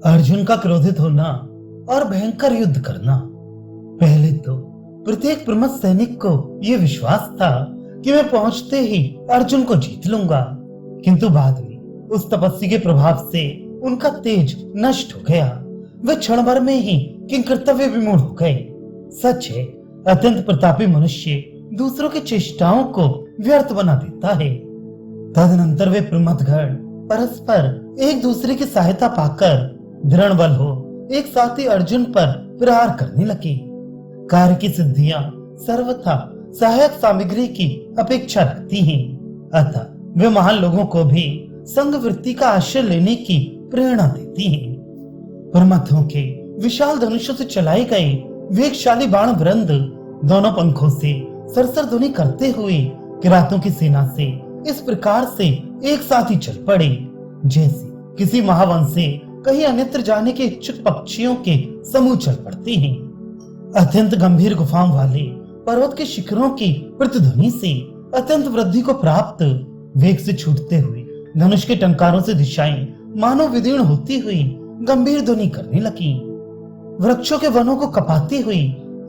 अर्जुन का क्रोधित होना और भयंकर युद्ध करना। पहले तो प्रत्येक प्रमुख सैनिक को यह विश्वास था कि मैं पहुंचते ही अर्जुन को जीत लूंगा, किंतु बाद में उस तपस्वी के प्रभाव से उनका तेज नष्ट हो गया। वे क्षण भर में ही किंकर्तव्य विमूढ़ हो गए। सच है, अत्यंत प्रतापी मनुष्य दूसरों की चेष्टाओं को व्यर्थ बना देता है। तदनंतर वे प्रमथगण परस्पर एक दूसरे की सहायता पाकर दृढ़ बल हो एक साथ ही अर्जुन पर प्रहार करने लगे। कार्य की सिद्धियां सर्वथा सहायक सामग्री की अपेक्षा रखती हैं, अतः वे महान लोगों को भी संग वृत्ति का आश्रय लेने की प्रेरणा देती हैं। प्रमथों के विशाल धनुषों से चलाए गए वेगशाली बाण वृंद दोनों पंखों से सरसर ध्वनि करते हुए किरातों की सेना से इस प्रकार से एक साथ ही चल पड़े, जैसे किसी महावन से कहीं अन्यत्र जाने के इच्छुक पक्षियों के समूह चल पड़ते हैं। अत्यंत गंभीर गुफाओं वाले पर्वत के शिखरों की प्रतिध्वनि से अत्यंत वृद्धि को प्राप्त वेग से छूटते हुए धनुष के टंकारों से दिशाएं मानो विदीर्ण होती हुई गंभीर ध्वनि करने लगी। वृक्षों के वनों को कपाती हुई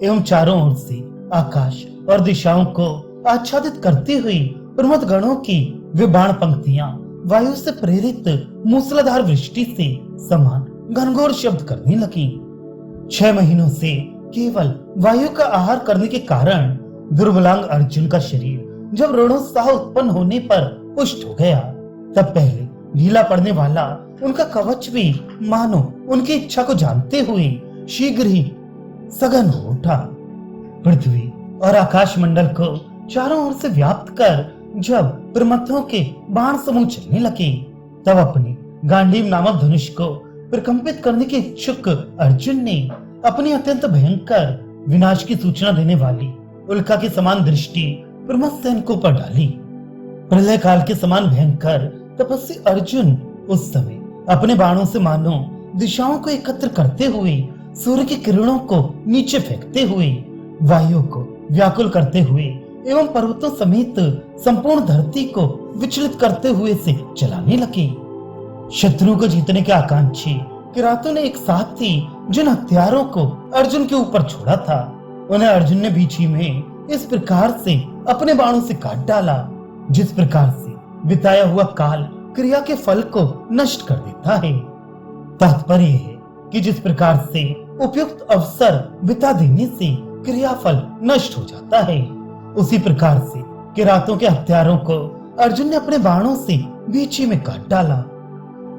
एवं चारों ओर से आकाश और दिशाओं को आच्छादित करती हुई प्रमथ गणों की वे बाण पंक्तियां वायु से प्रेरित मूसलाधार वृष्टि से समान घनघोर शब्द करने लगी। 6 महीनों से केवल वायु का आहार करने के कारण दुर्बलांग अर्जुन का शरीर जब रणोत्साह उत्पन्न होने पर पुष्ट हो गया, तब पहले ढीला पड़ने वाला उनका कवच भी मानो उनकी इच्छा को जानते हुए शीघ्र ही सघन हो उठा। पृथ्वी और आकाश मंडल को चारों ओर से व्याप्त कर जब प्रमथों के बाण समूह चलने लगे, तब अपने गांडीव नामक धनुष को प्रकंपित करने के इच्छुक अर्जुन ने अपनी अत्यंत भयंकर विनाश की सूचना देने वाली उल्का की समान दृष्टि प्रमथ सैनिकों पर डाली। प्रलय काल के समान भयंकर तपस्वी अर्जुन उस समय अपने बाणों से मानो दिशाओं को एकत्र करते हुए सूर्य की किरणों को नीचे फेंकते हुए वायु को व्याकुल करते हुए एवं पर्वतों समेत संपूर्ण धरती को विचलित करते हुए से चलाने लगे। शत्रुओं को जीतने के आकांक्षी किरातों ने एक साथ ही जिन हथियारों को अर्जुन के ऊपर छोड़ा था, उन्हें अर्जुन ने बीच ही में इस प्रकार से अपने बाणों से काट डाला, जिस प्रकार से बिताया हुआ काल क्रिया के फल को नष्ट कर देता है। तात्पर्य है कि जिस प्रकार से उपयुक्त अवसर बिता देने से क्रियाफल नष्ट हो जाता है, उसी प्रकार से किरातों के हथियारों को अर्जुन ने अपने बाणों से बीच ही में काट डाला।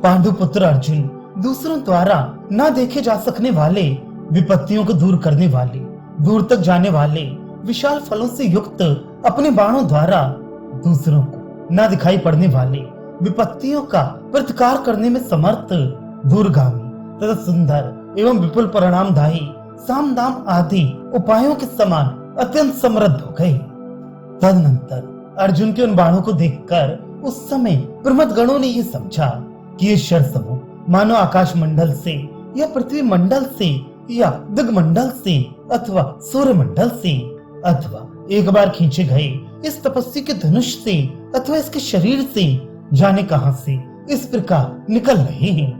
पांडुपुत्र अर्जुन दूसरों द्वारा न देखे जा सकने वाले विपत्तियों को दूर करने वाले, दूर तक जाने वाले विशाल फलों से युक्त अपने बाणों द्वारा दूसरों को न दिखाई पड़ने वाले विपत्तियों का प्रतिकार करने में समर्थ दूरगामी तथा सुंदर एवं विपुल परिणामदायी साम दाम आदि उपायों के समान अत्यंत समृद्ध हो गए। तदनंतर अर्जुन के उन बाणों को देखकर उस समय प्रमथ गणों ने यह समझा कि ये शर समूह मानो आकाश मंडल से या पृथ्वी मंडल से या दिग्मंडल से अथवा सूर्य मंडल से अथवा एक बार खींचे गए इस तपस्वी के धनुष से अथवा इसके शरीर से जाने कहां से इस प्रकार निकल रहे हैं।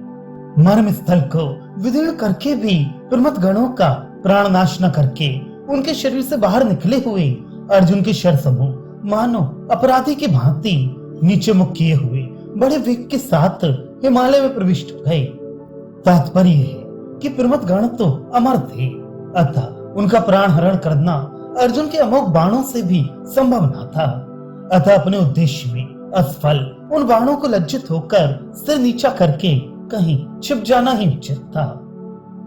मर्म स्थल को विदीर्ण करके भी प्रमथ गणों का प्राण नाश न करके उनके शरीर से बाहर निकले हुए अर्जुन के शर समूह मानो अपराधी की भांति नीचे मुख किए हुए बड़े वेग के साथ हिमालय में प्रविष्ट हो गए। तात्पर्य है कि प्रमथ गण तो अमर थे, अतः उनका प्राण हरण करना अर्जुन के अमोघ बाणों से भी संभव न था। अतः अपने उद्देश्य में असफल उन बाणों को लज्जित होकर सिर नीचा करके कहीं छिप जाना ही उचित था।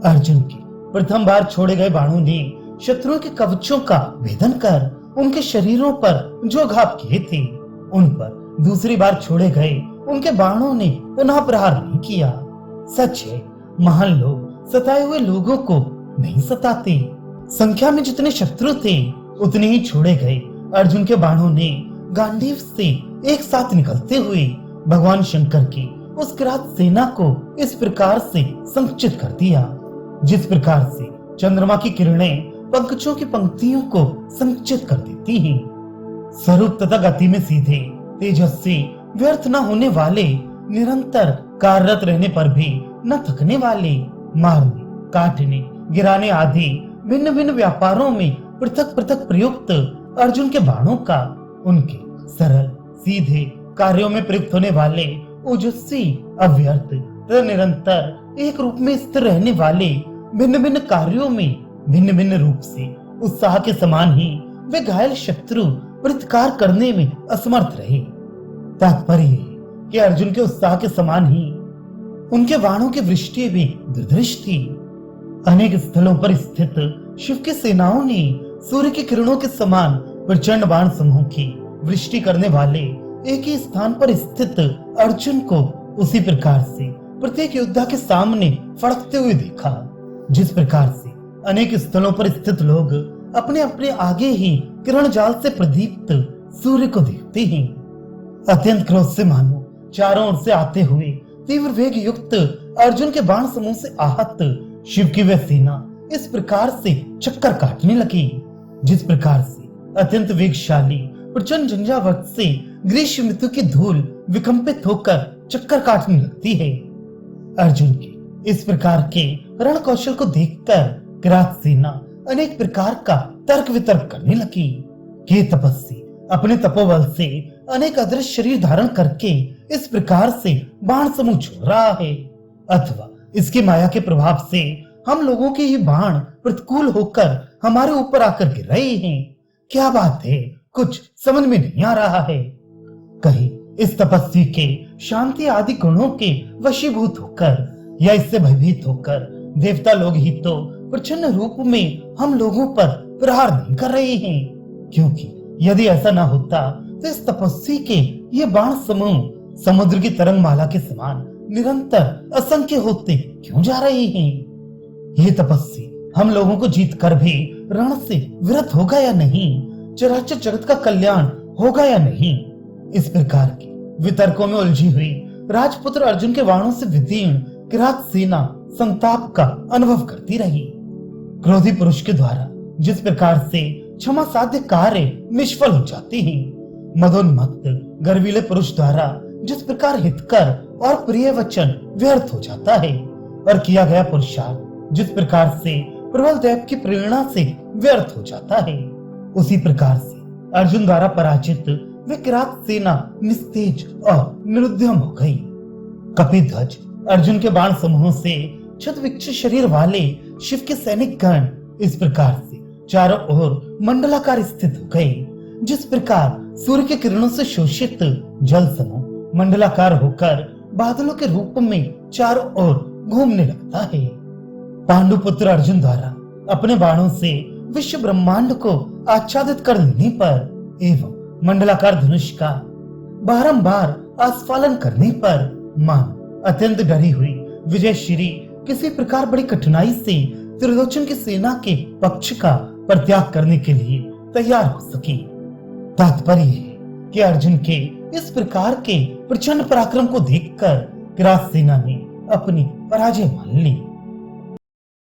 अर्जुन के प्रथम बार छोड़े गए बाणों ने शत्रुओं के कवचों का भेदन कर उनके शरीरों पर जो घाव किए थे, उन पर दूसरी बार छोड़े गए उनके बाणों ने पुनः प्रहार नहीं किया। सच है, महान लोग सताए हुए लोगों को नहीं सताते। संख्या में जितने शत्रु थे उतने ही छोड़े गए अर्जुन के बाणों ने गांडीव से एक साथ निकलते हुए भगवान शंकर की उस किरात सेना को इस प्रकार से संकुचित कर दिया, जिस प्रकार से चंद्रमा की किरणें पंकजों की पंक्तियों को संकुचित कर देती हैं। स्वरूप तथा गति में सीधे, तेजस्वी, व्यर्थ न होने वाले, निरंतर कार्यरत रहने पर भी न थकने वाले, मारने, काटने, गिराने आदि भिन्न भिन्न व्यापारों में पृथक पृथक प्रयुक्त अर्जुन के बाणों का उनके सरल सीधे कार्यों में प्रयुक्त होने वाले ओजस्वी, अव्यर्थ तथा निरंतर एक रूप में स्थिर रहने वाले भिन्न भिन्न कार्यों में भिन्न भिन्न रूप से उत्साह के समान ही वे घायल शत्रु प्रतिकार करने में असमर्थ रहे। तात्पर्य है कि अर्जुन के उत्साह के समान ही उनके बाणों की वृष्टि भी दुर्धर्ष थी। अनेक स्थलों पर स्थित शिव की सेनाओं ने सूर्य की किरणों के समान प्रचंड बाण समूह की वृष्टि करने वाले एक ही स्थान पर स्थित अर्जुन को उसी प्रकार से प्रत्येक योद्धा के सामने फड़कते हुए देखा, जिस प्रकार से अनेक स्थलों पर स्थित लोग अपने अपने आगे ही किरण जाल से प्रदीप्त सूर्य को देखते हैं। अत्यंत क्रोध से मानो चारों ओर से आते हुए तीव्र वेग युक्त अर्जुन के बाण समूह से आहत शिव की वह सेना इस प्रकार से चक्कर काटने लगी, जिस प्रकार से अत्यंत वेगशाली प्रचंड झंझावात से ग्रीष्म ऋतु की धूल विकंपित होकर चक्कर काटने लगती है। अर्जुन के इस प्रकार के रण कौशल को देखकर किरात सेना अनेक प्रकार का तर्क वितर्क करने लगी कि तपस्वी अपने तपोबल से अनेक अदृश्य शरीर धारण करके इस प्रकार से बाण समूह छोड़ रहा है, अथवा इसकी माया के प्रभाव से हम लोगों के ही बाण प्रतिकूल होकर हमारे ऊपर आकर गिर रहे हैं। क्या बात है, कुछ समझ में नहीं आ रहा है। कहीं इस तपस्वी के शांति आदि गुणों के वशीभूत होकर या इससे भयभीत होकर देवता लोग ही तो प्रचंड रूप में हम लोगों पर प्रहार नहीं कर रहे हैं, क्योंकि यदि ऐसा न होता तो इस तपस्वी के ये बाण समूह समुद्र की तरंग माला के समान निरंतर असंख्य होते क्यों जा रहे हैं। ये तपस्वी हम लोगों को जीत कर भी रण से विरत होगा या नहीं, चराचर जगत का कल्याण होगा या नहीं। इस प्रकार के वितर्कों में उलझी हुई राजपुत्र अर्जुन के बाणों से विदीर्ण किरात सेना संताप का अनुभव करती रही। क्रोधी पुरुष के द्वारा जिस प्रकार से क्षमा साध्य कार्य निष्फल हो जाते हैं, मदोन्मत्त गर्वीले पुरुष द्वारा जिस प्रकार हितकर और प्रिय वचन व्यर्थ हो जाता है, और किया गया पुरुषार्थ जिस प्रकार से प्रबल दैव की प्रेरणा से व्यर्थ हो जाता है, उसी प्रकार से अर्जुन द्वारा पराजित वे किरात सेना निस्तेज और निरुद्यम हो गई। कपिध्वज अर्जुन के बाण समूहों से छत विक्षित शरीर वाले शिव के सैनिक गण इस प्रकार से चारों ओर मंडलाकार स्थित हो गए, जिस प्रकार सूर्य के किरणों से शोषित जल समूह मंडलाकार होकर बादलों के रूप में चारों ओर घूमने लगता है। पांडुपुत्र अर्जुन द्वारा अपने बाणों से विश्व ब्रह्मांड को आच्छादित कर लेने पर एवं मंडलाकार धनुष का बारंबार आस्फालन करने पर मान अत्यंत डरी हुई विजय श्री किसी प्रकार बड़ी कठिनाई से त्रिलोचन की सेना के पक्ष का परित्याग करने के लिए तैयार हो सकी। तात्पर्य है कि अर्जुन के इस प्रकार के प्रचंड पराक्रम को देखकर किरात सेना ने अपनी पराजय मान ली।